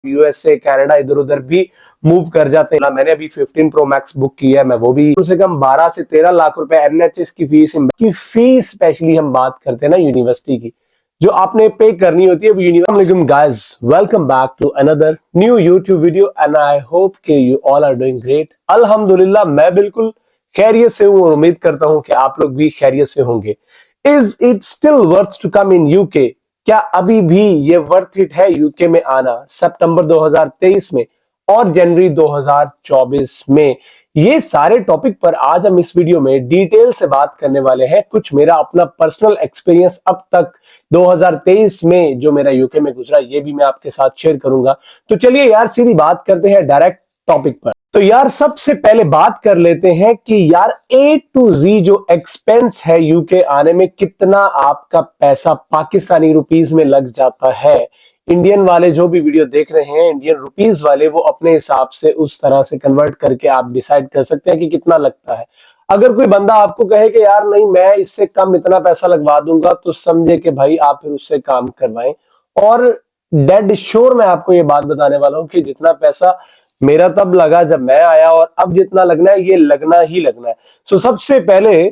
USA Canada इधर उधर भी मूव कर जाते हैं। मैंने अभी 15 प्रो मैक्स बुक किया है, मैं वो भी कम से कम 12 से 13 लाख रुपए एनएचएस की फीस स्पेशली हम बात करते हैं ना यूनिवर्सिटी की, जो आपने पे करनी होती है वो university. Guys, welcome back to another new YouTube video and I hope कि you all are doing great. अल्हम्दुलिल्लाह, मैं बिल्कुल खैरियत से हूं और उम्मीद करता हूं कि आप लोग भी खैरियत से होंगे। Is it still worth to come in UK? क्या अभी भी ये वर्थ इट है यूके में आना सितंबर 2023 में और जनवरी 2024 में? ये सारे टॉपिक पर आज हम इस वीडियो में डिटेल से बात करने वाले हैं। कुछ मेरा अपना पर्सनल एक्सपीरियंस अब तक 2023 में जो मेरा यूके में गुजरा, ये भी मैं आपके साथ शेयर करूंगा। तो चलिए यार, सीधी बात करते हैं डायरेक्ट टॉपिक पर। तो यार, सबसे पहले बात कर लेते हैं कि यार ए टू जी जो एक्सपेंस है यूके आने में, कितना आपका पैसा पाकिस्तानी रुपीस में लग जाता है। इंडियन वाले जो भी वीडियो देख रहे हैं, इंडियन रुपीस वाले, वो अपने हिसाब से उस तरह से कन्वर्ट करके आप डिसाइड कर सकते हैं कि कितना लगता है। अगर कोई बंदा आपको कहे कि यार नहीं, मैं इससे कम इतना पैसा लगवा दूंगा, तो समझे कि भाई आप फिर उससे काम करवाएं। और डेड श्योर मैं आपको ये बात बताने वाला हूं कि जितना पैसा मेरा तब लगा जब मैं आया और अब जितना लगना है, ये लगना ही लगना है। सो सबसे पहले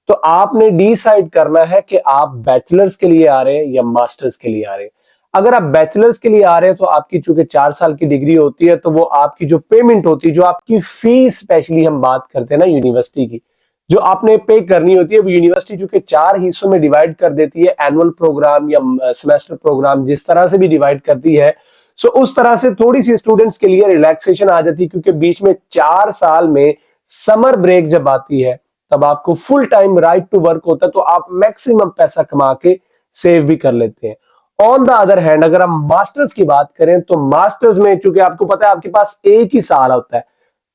तो आपने डिसाइड करना है कि आप बैचलर्स के लिए आ रहे हैं या मास्टर्स के लिए आ रहे हैं। अगर आप बैचलर्स के लिए आ रहे हैं तो आपकी चूंकि 4 साल की डिग्री होती है, तो वो आपकी जो पेमेंट होती है, जो आपकी फीस स्पेशली हम बात करते हैं ना यूनिवर्सिटी की, जो आपने पे करनी होती है, वो यूनिवर्सिटी चूंकि 4 हिस्सों में डिवाइड कर देती है, एनुअल प्रोग्राम या सेमेस्टर प्रोग्राम, जिस तरह से भी डिवाइड करती है। सो उस तरह से थोड़ी सी स्टूडेंट्स के लिए रिलैक्सेशन आ जाती है, क्योंकि बीच में 4 साल में समर ब्रेक जब आती है, तब आपको full time right to work होता है, तो आप मैक्सिमम पैसा कमा के सेव भी कर लेते हैं। ऑन द अदर हैंड, अगर हम मास्टर्स की बात करें, तो मास्टर्स में चूंकि आपको पता है आपके पास एक ही साल होता है,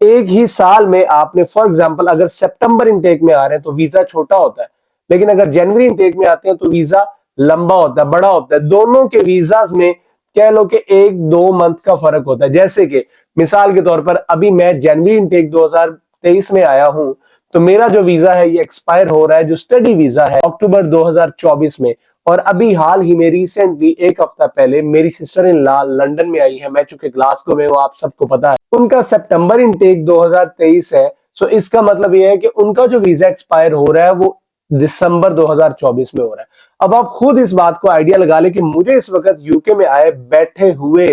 एक ही साल में आपने, फॉर एग्जांपल अगर सितंबर इनटेक में आ रहे हैं तो वीजा छोटा होता है, लेकिन अगर जनवरी इनटेक में आते हैं तो वीजा लंबा होता है, बड़ा होता है। दोनों के वीजास में कह लो कि 1-2 मंथ का फर्क होता है। जैसे कि मिसाल के तौर पर अभी मैं जनवरी इनटेक 2023 में आया हूं, तो मेरा जो वीजा है ये एक्सपायर हो रहा है, जो स्टडी वीजा है, अक्टूबर 2024 में। और अभी हाल ही में रिसेंटली एक हफ्ता पहले मेरी सिस्टर इन लॉ लंदन में आई है, मैं चूंकि ग्लासगो में हूं, आप सबको पता है, उनका सितंबर इनटेक 2023 है। सो इसका मतलब यह है कि उनका जो वीजा एक्सपायर हो रहा है वो दिसंबर 2024 में हो रहा है। अब आप खुद इस बात को आइडिया लगा ले कि मुझे इस वक्त यूके में आए बैठे हुए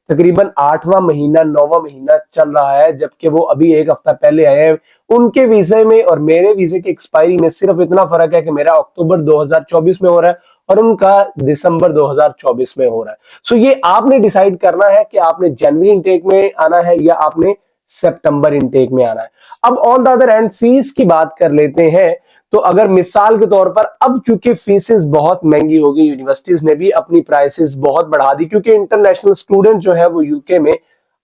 तकरीबन 8वां महीना 9वां महीना चल रहा है, जबकि वो अभी एक हफ्ता पहले आए हैं। उनके वीजे में और मेरे वीजे की एक्सपायरी में सिर्फ इतना फर्क है कि मेरा अक्टूबर 2024 में हो रहा है और उनका दिसंबर 2024 में हो रहा है। सो ये आपने डिसाइड करना है कि आपने जनवरी इनटेक में आना है या आपने सितंबर इनटेक में आना है। अब on the other hand fees की बात कर लेते हैं। तो अगर मिसाल के तौर पर, अब चूंकि फीसेस बहुत महंगी हो गई, यूनिवर्सिटीज ने भी अपनी प्राइसेस बहुत बढ़ा दी, क्योंकि इंटरनेशनल स्टूडेंट जो है वो यूके में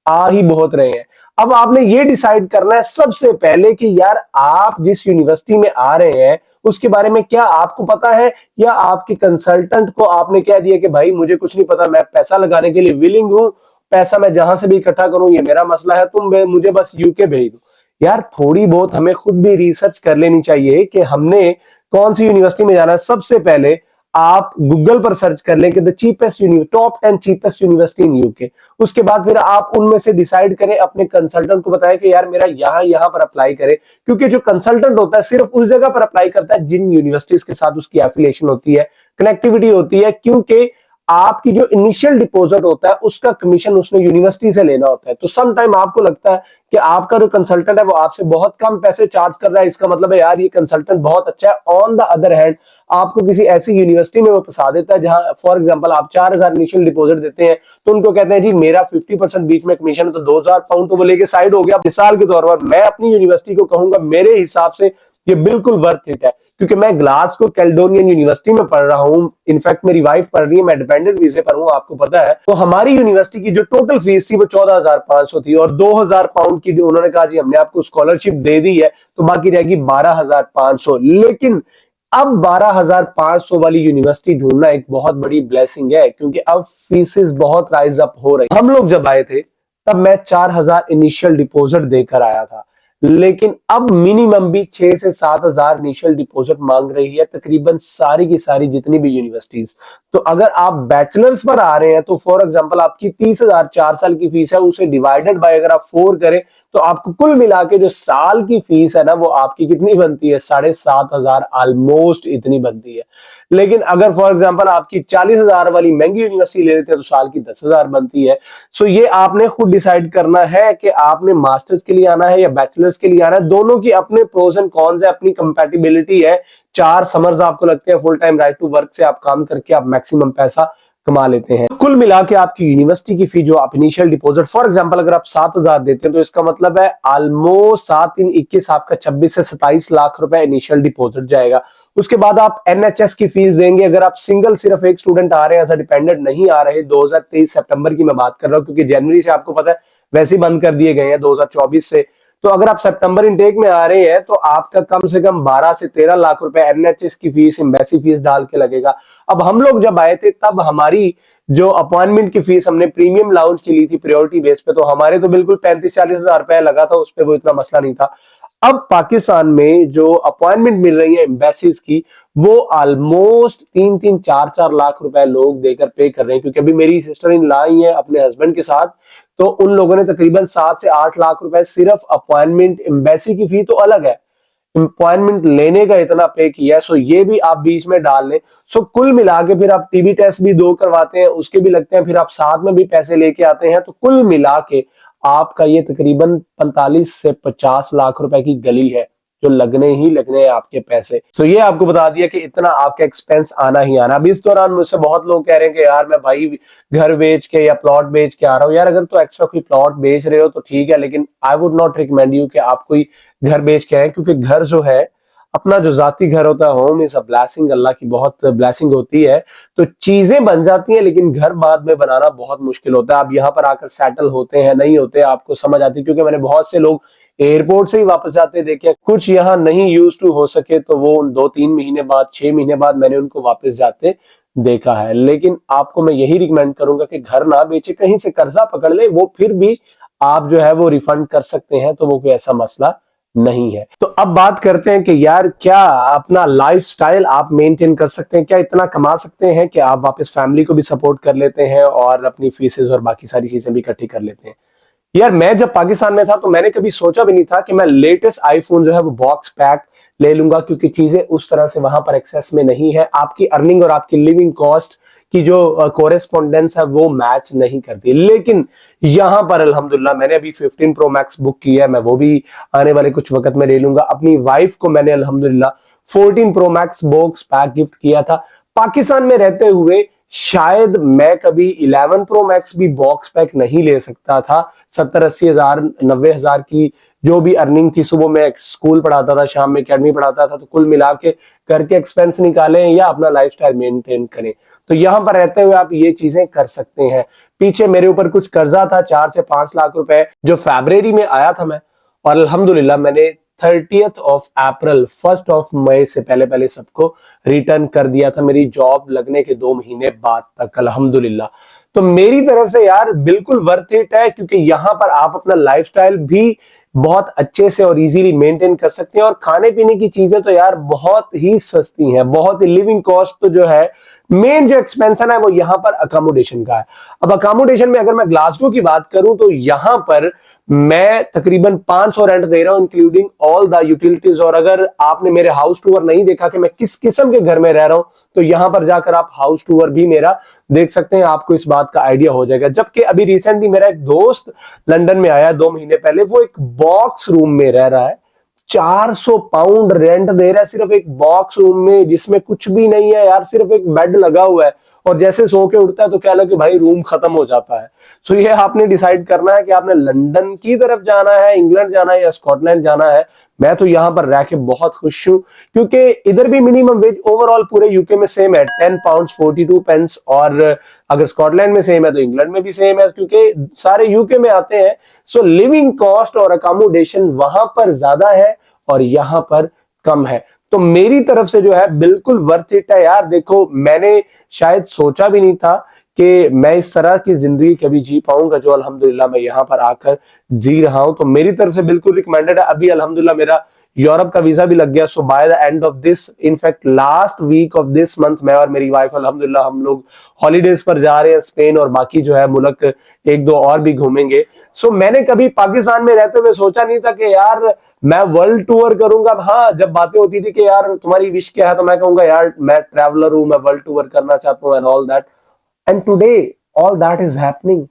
आ ही बहुत रहे हैं। अब आपने ये डिसाइड करना है सबसे पहले कि यार आप जिस यूनिवर्सिटी में आ रहे हैं उसके बारे में क्या आपको पता है, या आपके कंसल्टेंट को आपने कह दिया कि भाई मुझे कुछ नहीं पता, मैं पैसा लगाने के लिए विलिंग हूं, पैसा मैं जहां से भी इकट्ठा करूं ये मेरा मसला है, तुम मुझे बस यूके भेज दो। यार थोड़ी बहुत हमें खुद भी रिसर्च कर लेनी चाहिए कि हमने कौन सी यूनिवर्सिटी में जाना है। सबसे पहले आप गूगल पर सर्च कर लें कि the cheapest top 10 cheapest university in UK. उसके बाद फिर आप उनमें से डिसाइड करें, अपने कंसल्टेंट को बताएं कि यार मेरा यहां पर अप्लाई करें, क्योंकि जो कंसल्टेंट होता है सिर्फ उस जगह पर अप्लाई करता है जिन यूनिवर्सिटीज के साथ उसकी एफिलिएशन होती है, कनेक्टिविटी होती है, क्योंकि आपकी जो इनिशियल डिपॉजिट होता है उसका कमीशन उसने यूनिवर्सिटी से लेना होता है। तो सम टाइम आपको लगता है कि आपका जो कंसल्टेंट है वो आपसे बहुत कम पैसे चार्ज कर रहा है, इसका मतलब है यार ये कंसल्टेंट बहुत अच्छा है। ऑन द अदर हैंड आपको किसी ऐसी यूनिवर्सिटी में वो फंसा देता है जहां फॉर एग्जांपल आप 4000 इनिशियल डिपॉजिट देते हैं, तो उनको कहते हैं जी मेरा 50% बीच में कमीशन है, तो 2000 पाउंड तो वो लेके साइड हो गया। मिसाल के तौर पर मैं अपनी यूनिवर्सिटी को कहूंगा, मेरे हिसाब से ये बिल्कुल वर्थ इट है, क्योंकि मैं ग्लासगो कैलेडोनियन यूनिवर्सिटी में पढ़ रहा हूं। इनफैक्ट मेरी वाइफ पढ़ रही है, मैं डिपेंडेंट वीजे पर हूं, आपको पता है। तो हमारी यूनिवर्सिटी की जो टोटल फीस थी वो 14,500 थी, और 2000 पाउंड की उन्होंने कहा जी हमने आपको स्कॉलरशिप दे दी है, तो बाकी रहेगी 12,500। लेकिन अब 12,500 वाली यूनिवर्सिटी ढूंढना एक बहुत बड़ी ब्लेसिंग है, क्योंकि अब फीसेस बहुत राइज अप हो रही। हम लोग जब आए थे तब मैं 4,000 इनिशियल डिपॉजिट देकर आया था, लेकिन अब मिनिमम भी 6 से 7 हजार इनिशियल डिपॉजिट मांग रही है तकरीबन सारी की सारी जितनी भी यूनिवर्सिटीज। तो अगर आप बैचलर्स पर आ रहे हैं तो फॉर एग्जांपल आपकी 30 हजार 4 साल की फीस है, उसे डिवाइडेड बाय अगर आप 4 करें तो आपको कुल मिला के जो साल की फीस है ना वो आपकी कितनी बनती है, 7,500 ऑलमोस्ट इतनी बनती है। लेकिन अगर फॉर एग्जांपल आपकी 40 हजार वाली महंगी यूनिवर्सिटी ले लेते हैं तो साल की 10 हजार बनती है। सो ये आपने खुद डिसाइड करना है कि आपने मास्टर्स के लिए आना है या बैचलर्स के लिए आना है। दोनों की अपने प्रोज एंड कॉन्स है, अपनी कंपैटिबिलिटी है। 4 समर्स आपको लगते हैं full time right to work से आप काम करके आप मैक्सिमम पैसा कमा लेते हैं। कुल मिला के आपकी यूनिवर्सिटी की फी जो आप इनिशियल डिपॉजिट फॉर एग्जांपल अगर आप 7 हजार देते हैं तो इसका मतलब है ऑलमोस्ट 7 3 21 आपका 26 से 27 लाख रुपए इनिशियल डिपॉजिट जाएगा। उसके बाद आप एनएचएस की फीस देंगे। अगर आप सिंगल सिर्फ एक स्टूडेंट आ रहे हैं, ऐसा डिपेंडेंट नहीं आ रहे, 2023 सितंबर की मैं बात कर रहा हूं क्योंकि जनवरी से आपको पता है वैसे ही बंद कर दिए गए हैं 2024 से। तो अगर आप सितंबर इनटेक में आ रहे हैं तो आपका कम से कम 12 से 13 लाख रुपए एनएचएस की फीस, एम्बेसी फीस डाल के लगेगा। अब हम लोग जब आए थे तब हमारी जो अपॉइंटमेंट की फीस हमने प्रीमियम लाउंज की ली थी प्रायोरिटी बेस पे, तो हमारे तो बिल्कुल 35-40 हजार रुपए लगा था, उस पर वो इतना मसला नहीं था। अब पाकिस्तान में जो अपॉइंटमेंट मिल रही है एम्बेसीज की वो ऑलमोस्ट 3-3 4-4 लाख रुपए लोग देकर पे कर रहे हैं। क्योंकि अभी मेरी सिस्टर इन ला ही है अपने हस्बैंड के साथ, तो उन लोगों ने तकरीबन 7 से 8 लाख रुपए सिर्फ अपॉइंटमेंट, एम्बेसी की फी तो अलग है, अपॉइंटमेंट लेने का इतना पे किया। सो ये भी आप बीच में डाल लें। सो कुल मिला के फिर आप टीबी टेस्ट भी 2 करवाते हैं, उसके भी लगते हैं, फिर आप साथ में भी पैसे लेके आते हैं, तो कुल मिला के आपका ये तकरीबन 45 से 50 लाख रुपए की गली है जो लगने ही लगने हैं आपके पैसे। तो ये आपको बता दिया कि इतना आपका एक्सपेंस आना ही आना। अभी इस दौरान मुझसे बहुत लोग कह रहे हैं कि यार मैं भाई घर बेच के या प्लॉट बेच के आ रहा हूँ। यार अगर तो एक्स्ट्रा कोई प्लॉट बेच रहे हो तो ठीक है, लेकिन I would not recommend you कि आप कोई घर बेच के आए, क्योंकि घर जो है अपना जो जाती घर होता है, होम इज अ ब्लेसिंग, अल्लाह की बहुत ब्लेसिंग होती है। तो चीजें बन जाती हैं लेकिन घर बाद में बनाना बहुत मुश्किल होता है। आप यहाँ पर आकर सेटल होते हैं नहीं होते आपको समझ आती है, क्योंकि मैंने बहुत से लोग एयरपोर्ट से ही वापस जाते देखे, कुछ यहाँ नहीं यूज टू हो सके तो वो 2-3 महीने बाद 6 महीने बाद मैंने उनको वापस जाते देखा है। लेकिन आपको मैं यही रिकमेंड करूंगा कि घर ना बेचे, कहीं से कर्जा पकड़ ले, वो फिर भी आप जो है वो रिफंड कर सकते हैं, तो वो कोई ऐसा मसला नहीं है। तो अब बात करते हैं कि यार क्या अपना लाइफस्टाइल आप मेंटेन कर सकते हैं, क्या इतना कमा सकते हैं कि आप वापस फैमिली को भी सपोर्ट कर लेते हैं और अपनी फीसेस और बाकी सारी चीजें भी इकट्ठी कर लेते हैं। यार मैं जब पाकिस्तान में था तो मैंने कभी सोचा भी नहीं था कि मैं लेटेस्ट आईफोन जो है वो बॉक्स पैक ले लूंगा, क्योंकि चीजें उस तरह से वहां पर एक्सेस में नहीं है। आपकी अर्निंग और आपकी लिविंग कॉस्ट की जो कोरेस्पोंडेंस है वो मैच नहीं करती। लेकिन यहां पर अल्हम्दुलिल्लाह मैंने अभी 15 प्रो मैक्स बुक की है, मैं वो भी आने वाले कुछ वक्त में ले लूंगा। अपनी वाइफ को मैंने अल्हम्दुलिल्लाह 14 pro max box pack gift किया था। पाकिस्तान में रहते हुए शायद मैं कभी 11 प्रो मैक्स भी बॉक्स पैक नहीं ले सकता था। 70-80 हजार 90 हजार की जो भी अर्निंग थी, सुबह में स्कूल पढ़ाता था, शाम में एकेडमी पढ़ाता था, तो कुल मिला के घर के एक्सपेंस निकालें या अपना लाइफस्टाइल मेंटेन करें, तो यहां पर रहते हुए आप ये चीजें कर सकते हैं। पीछे मेरे ऊपर कुछ कर्जा था 4 से 5 लाख रुपए जो फरवरी में आया था मैं, और अल्हम्दुलिल्लाह मैंने 30th of April 1st of May से पहले पहले सबको रिटर्न कर दिया था, मेरी जॉब लगने के 2 महीने बाद तक अल्हम्दुलिल्लाह। तो मेरी तरफ से यार बिल्कुल वर्थ इट है, क्योंकि यहां पर आप अपना लाइफस्टाइल भी बहुत अच्छे से और इजीली मेंटेन कर सकते हैं। और खाने पीने की चीजें तो यार बहुत ही सस्ती हैं, बहुत ही लिविंग कॉस्ट तो जो है, मेन जो एक्सपेंशन है वो यहाँ पर अकोमोडेशन का है। अब अकोमोडेशन में अगर मैं ग्लासगो की बात करूं तो यहां पर मैं तकरीबन 500 रेंट दे रहा हूं इंक्लूडिंग ऑल द यूटिलिटीज। और अगर आपने मेरे हाउस टूर नहीं देखा कि मैं किस किस्म के घर में रह रहा हूं, तो यहां पर जाकर आप हाउस टूर भी मेरा देख सकते हैं, आपको इस बात का आइडिया हो जाएगा। जबकि अभी रिसेंटली मेरा एक दोस्त लंदन में आया 2 महीने पहले, वो एक बॉक्स रूम में रह रहा है, 400 पाउंड रेंट दे रहा है सिर्फ एक बॉक्स रूम में, जिसमें कुछ भी नहीं है यार, सिर्फ एक बेड लगा हुआ है, और जैसे सो के उठता है तो क्या लगे भाई रूम खत्म हो जाता है। सो ये आपने डिसाइड करना है कि आपने लंदन की तरफ जाना है, इंग्लैंड जाना है या स्कॉटलैंड जाना है। मैं तो यहां पर रह के बहुत खुश हूं, क्योंकि इधर भी मिनिमम वेज ओवरऑल पूरे यूके में सेम है, 10 पाउंड 42 पेंस, और अगर स्कॉटलैंड में सेम है तो इंग्लैंड में भी सेम है, क्योंकि सारे यूके में आते हैं। सो लिविंग कॉस्ट और अकोमोडेशन वहां पर ज्यादा है और यहां पर कम है। तो मेरी तरफ से जो है बिल्कुल वर्थ इट है यार। देखो मैंने शायद सोचा भी नहीं था कि मैं इस तरह की जिंदगी कभी जी पाऊंगा जो अल्हम्दुलिल्लाह मैं यहाँ पर आकर जी रहा हूं। तो मेरी तरफ से बिल्कुल रिकमेंडेड है। अभी अल्हम्दुलिल्लाह मेरा यूरोप का वीजा भी लग गया। So by the end of this, in fact last week of this month, मैं और मेरी वाइफ अल्हम्दुलिल्लाह हम लोग हॉलीडेज पर जा रहे हैं स्पेन, और बाकी जो है मुल्क एक दो और भी घूमेंगे। सो मैंने कभी पाकिस्तान में रहते हुए सोचा नहीं था कि यार मैं वर्ल्ड टूर करूंगा। हाँ, जब बातें होती थी कि यार तुम्हारी विश क्या है, तो मैं कहूंगा यार मैं ट्रैवलर हूं, मैं वर्ल्ड टूर करना चाहता हूं and all that. And today all that is happening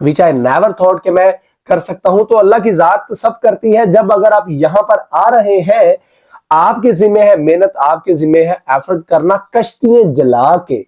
which I never thought कि मैं कर सकता हूं। तो अल्लाह की जात सब करती है। जब अगर आप यहां पर आ रहे हैं, आपके जिम्मे है मेहनत, आपके जिम्मे है एफर्ट करना, कश्तियां जला के,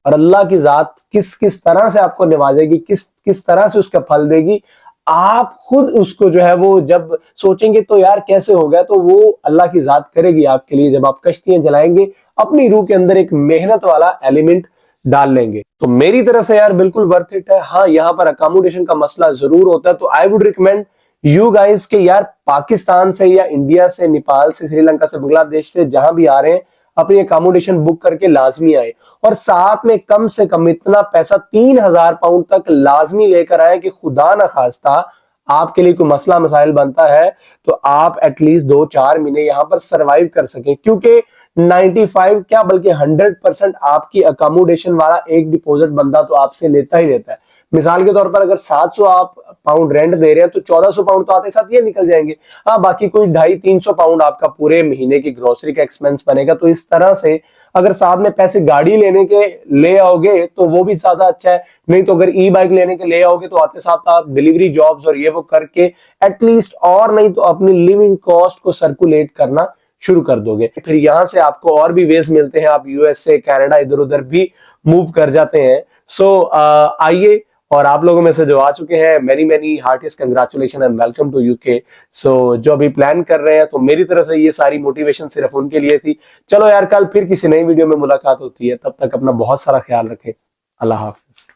और अल्लाह की जात किस किस तरह से आपको निवाजेगी, किस किस तरह से उसका फल देगी, आप खुद उसको जो है वो जब सोचेंगे तो यार कैसे हो गया, तो वो अल्लाह की जात करेगी आपके लिए। जब आप कश्तियां जलाएंगे, अपनी रूह के अंदर एक मेहनत वाला एलिमेंट डाल लेंगे। तो मेरी तरफ से यार बिल्कुल वर्थ इट है। हाँ, यहाँ पर अकोमोडेशन का मसला जरूर होता है। तो I would recommend you guys के यार पाकिस्तान से या इंडिया से, नेपाल से, श्रीलंका से, बांग्लादेश से, जहां भी आ रहे हैं, अपनी अकोमोडेशन बुक करके लाजमी आए, और साथ में कम से कम इतना पैसा 3,000 पाउंड तक लाजमी लेकर आए कि खुदा ना खास्ता आपके लिए कोई मसला मसाइल बनता है तो आप एटलीस्ट 2-4 महीने यहां पर सरवाइव कर सकें। क्योंकि 95 क्या बल्कि 100% आपकी अकोमोडेशन वाला एक डिपॉजिट बंदा तो आपसे लेता ही लेता है। मिसाल के तौर पर अगर 700 आप पाउंड रेंट दे रहे हैं तो 1400 पाउंड तो आते साथ ये निकल जाएंगे। हाँ, बाकी कोई 250-300 पाउंड आपका पूरे महीने की ग्रोसरी का एक्सपेंस बनेगा। तो इस तरह से अगर साथ में पैसे गाड़ी लेने के ले आओगे तो वो भी ज्यादा अच्छा है। नहीं तो अगर ई बाइक लेने के ले आओगे तो आते साथ आप डिलीवरी जॉब्स और ये वो करके एटलीस्ट, और नहीं तो अपनी लिविंग कॉस्ट को सर्कुलेट करना शुरू कर दोगे। फिर यहां से आपको और भी वेज मिलते हैं, आप यूएसए, कनाडा, इधर उधर भी मूव कर जाते हैं। सो आइए, और आप लोगों में से जो आ चुके हैं, many many heartiest congratulation and welcome to UK. So जो अभी प्लान कर रहे हैं, तो मेरी तरफ से ये सारी मोटिवेशन सिर्फ उनके लिए थी। चलो यार, कल फिर किसी नई वीडियो में मुलाकात होती है, तब तक अपना बहुत सारा ख्याल रखें। अल्लाह हाफिज।